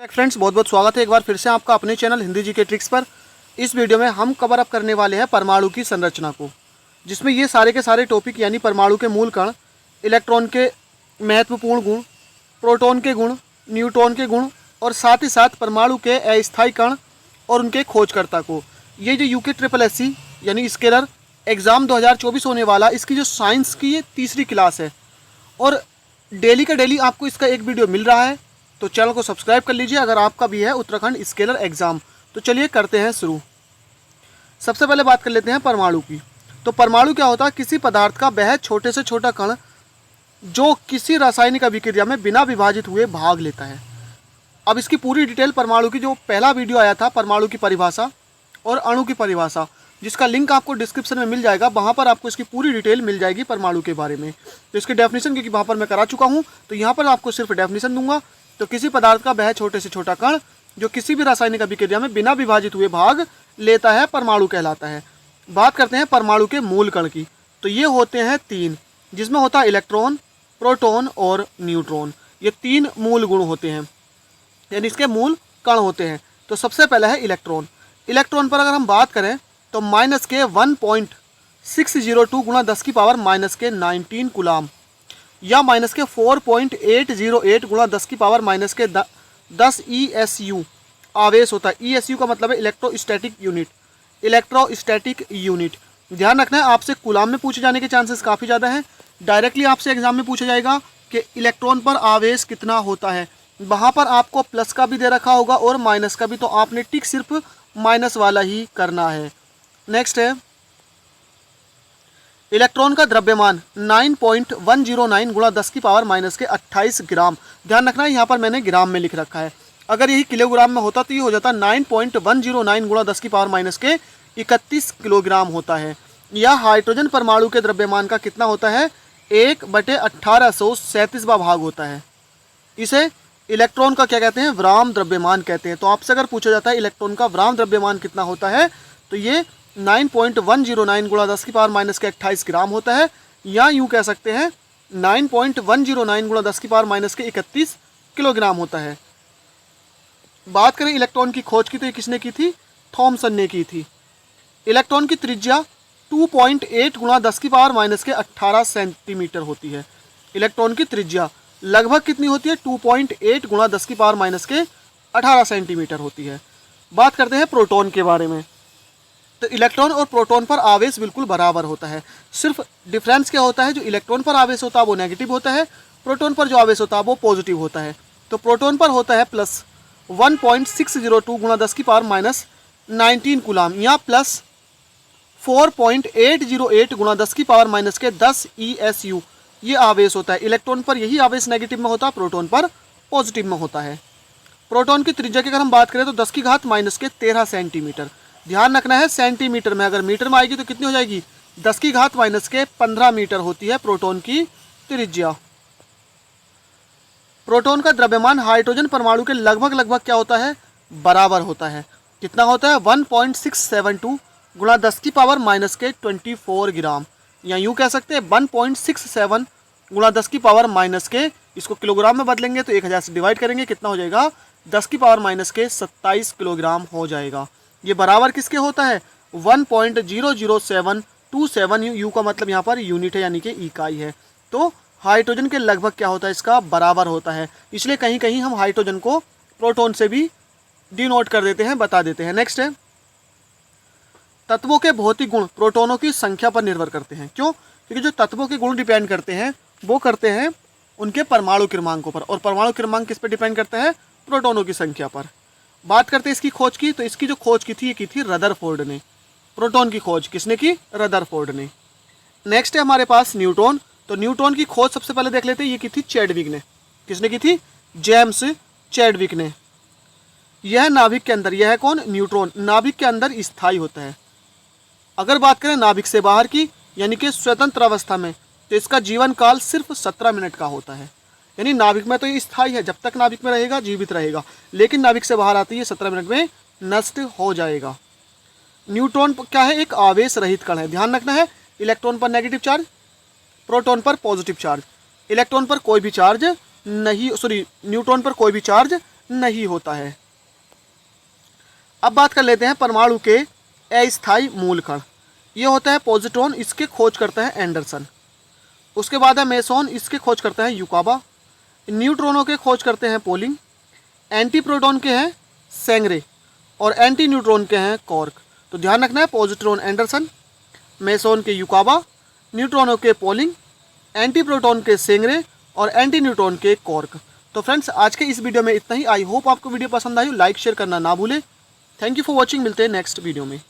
Friends, बहुत बहुत स्वागत है एक बार फिर से आपका अपने चैनल हिंदी जी के ट्रिक्स पर। इस वीडियो में हम कवर अप करने वाले हैं परमाणु की संरचना को, जिसमें ये सारे के सारे टॉपिक यानी परमाणु के मूल कण, इलेक्ट्रॉन के महत्वपूर्ण गुण, प्रोटॉन के गुण, न्यूट्रॉन के गुण और साथ ही साथ परमाणु के अस्थायी कण और उनके खोजकर्ता को, ये जो यूके SSSC यानी स्केलर एग्ज़ाम 2024 होने वाला, इसकी जो साइंस की ये तीसरी क्लास है और डेली का डेली आपको इसका एक वीडियो मिल रहा है। तो चैनल को सब्सक्राइब कर लीजिए अगर आपका भी है उत्तराखंड स्केलर एग्ज़ाम। तो चलिए करते हैं शुरू। सबसे पहले बात कर लेते हैं परमाणु की। तो परमाणु क्या होता है? किसी पदार्थ का वह छोटे से छोटा कण जो किसी रासायनिक अभिक्रिया में बिना विभाजित हुए भाग लेता है। अब इसकी पूरी डिटेल परमाणु की, जो पहला वीडियो आया था परमाणु की परिभाषा और अणु की परिभाषा, जिसका लिंक आपको डिस्क्रिप्शन में मिल जाएगा, वहाँ पर आपको इसकी पूरी डिटेल मिल जाएगी परमाणु के बारे में। तो इसकी डेफिनेशन क्योंकि वहाँ पर मैं करा चुका हूँ, तो यहाँ पर आपको सिर्फ डेफिनेशन दूंगा। तो किसी पदार्थ का वह छोटे से छोटा कण जो किसी भी रासायनिक अभिक्रिया में बिना विभाजित हुए भाग लेता है, परमाणु कहलाता है। बात करते हैं परमाणु के मूल कण की। तो ये होते हैं तीन, जिसमें होता है इलेक्ट्रॉन, प्रोटॉन और न्यूट्रॉन। ये तीन मूल गुण होते हैं, यानी इसके मूल कण होते हैं। तो सबसे पहले है इलेक्ट्रॉन। इलेक्ट्रॉन पर अगर हम बात करें तो -1.602 गुणा 10 की पावर -19 कूलाम या -4.808 गुणा 10 की पावर -10 ESU आवेश होता है। ESU का मतलब है इलेक्ट्रोस्टैटिक यूनिट। इलेक्ट्रोस्टैटिक यूनिट ध्यान रखना है, आपसे कूलाम में पूछे जाने के चांसेस काफ़ी ज़्यादा हैं। डायरेक्टली आपसे एग्जाम में पूछा जाएगा कि इलेक्ट्रॉन पर आवेश कितना होता है, वहाँ पर आपको प्लस का भी दे रखा होगा और माइनस का भी, तो आपने टिक सिर्फ माइनस वाला ही करना है। नेक्स्ट है इलेक्ट्रॉन का द्रव्यमान 9.109 गुणा 10 की पावर -28 ग्राम। ध्यान रखना है, यहाँ पर मैंने ग्राम में लिख रखा है। अगर यही किलोग्राम में होता तो ये हो जाता 9.109 गुणा 10 की पावर -31 किलोग्राम होता है। या हाइड्रोजन परमाणु के द्रव्यमान का कितना होता है? 1/1837वां भाग होता है। इसे इलेक्ट्रॉन का क्या कहते हैं? विराम द्रव्यमान कहते हैं। तो आपसे अगर पूछा जाता है इलेक्ट्रॉन का विराम द्रव्यमान कितना होता है, तो ये 9.109 गुणा 10 की पावर -28 ग्राम होता है। या यूँ कह सकते हैं 9.109 गुणा 10 की पावर -31 किलोग्राम होता है। बात करें इलेक्ट्रॉन की खोज की, तो ये किसने की थी? थॉमसन ने की थी। इलेक्ट्रॉन की त्रिज्या 2.8 गुणा 10 की पावर -18 सेंटीमीटर होती है। इलेक्ट्रॉन की त्रिज्या लगभग कितनी होती है? 2.8 गुणा 10 की पावर -18 सेंटीमीटर होती है। बात करते हैं प्रोटॉन के बारे में। तो इलेक्ट्रॉन और प्रोटॉन पर आवेश बिल्कुल बराबर होता है। सिर्फ डिफरेंस क्या होता है? जो इलेक्ट्रॉन पर आवेश होता है वो नेगेटिव होता है, प्रोटॉन पर जो आवेश होता है वो पॉजिटिव होता है। तो प्रोटॉन पर होता है +1.602 गुणा 10 की पावर -19 कूलाम या +4.808 गुणा 10 की पावर -10 ESU ये आवेश होता है। इलेक्ट्रॉन पर यही आवेश नेगेटिव में होता है, प्रोटॉन पर पॉजिटिव में होता है। प्रोटॉन की त्रिज्या की अगर हम बात करें तो 10 की घात -13 सेंटीमीटर। ध्यान रखना है सेंटीमीटर में, अगर मीटर में आएगी तो कितनी हो जाएगी? 10 की घात -15 मीटर होती है प्रोटॉन की त्रिज्या। प्रोटॉन का द्रव्यमान हाइड्रोजन परमाणु के लगभग क्या होता है? बराबर होता है। कितना होता है? 1.672 गुणा 10 की पावर -24 ग्राम। या यूँ कह सकते हैं 1.67 गुणा 10 की पावर इसको किलोग्राम में बदलेंगे तो 1000 से डिवाइड करेंगे, कितना हो जाएगा? 10 की पावर -27 किलोग्राम हो जाएगा। ये बराबर किसके होता है? 1.00727। यू का मतलब यहाँ पर यूनिट है, यानी कि इकाई है। तो हाइड्रोजन के लगभग क्या होता है? इसका बराबर होता है। इसलिए कहीं कहीं हम हाइड्रोजन को प्रोटॉन से भी डिनोट कर देते हैं, बता देते हैं। नेक्स्ट है तत्वों के भौतिक गुण प्रोटॉनों की संख्या पर निर्भर करते हैं। क्यों? क्योंकि जो तत्वों के गुण डिपेंड करते हैं वो करते हैं उनके परमाणु क्रमांकों पर, और परमाणु क्रमांक किस पर डिपेंड करता है? प्रोटॉनों की संख्या पर। बात करते हैं इसकी खोज की। तो इसकी जो खोज की थी ये की थी रदरफोर्ड ने। प्रोटॉन की खोज किसने की? रदरफोर्ड ने। नेक्स्ट है हमारे पास न्यूट्रॉन। तो न्यूट्रॉन की खोज सबसे पहले देख लेते हैं, ये की थी चैडविक ने। किसने की थी? जेम्स चैडविक ने। यह नाभिक के अंदर, यह है कौन? न्यूट्रॉन नाभिक के अंदर स्थायी होता है। अगर बात करें नाभिक से बाहर की, यानी कि स्वतंत्र अवस्था में, तो इसका जीवन काल सिर्फ 17 मिनट का होता है। यानी नाभिक में तो ये स्थायी है, जब तक नाभिक में रहेगा जीवित रहेगा, लेकिन नाभिक से बाहर आती है 17 मिनट में नष्ट हो जाएगा। न्यूट्रॉन क्या है? एक आवेश रहित कण है। ध्यान रखना है, इलेक्ट्रॉन पर नेगेटिव चार्ज, प्रोटॉन पर पॉजिटिव चार्ज। इलेक्ट्रॉन पर कोई भी चार्ज नहीं, न्यूट्रॉन पर कोई भी चार्ज नहीं होता है। अब बात कर लेते हैं परमाणु के अस्थायी मूल कण। ये होता है पॉजिट्रॉन, इसके खोज करता है एंडरसन। उसके बाद है मेसॉन, इसके खोज करता है युकावा। न्यूट्रॉनों के खोज करते हैं पोलिंग। एंटी प्रोटॉन के हैं सेंगरे और एंटी न्यूट्रॉन के हैं कॉर्क। तो ध्यान रखना है, पॉजिट्रॉन एंडरसन, मेसॉन के युकावा, न्यूट्रॉनों के पोलिंग, एंटी प्रोटॉन के सेंगरे और एंटी न्यूट्रॉन के कॉर्क। तो फ्रेंड्स, आज के इस वीडियो में इतना ही। आई होप आपको वीडियो पसंद आई। लाइक शेयर करना ना भूलें। Thank you for watching. मिलते हैं नेक्स्ट वीडियो में।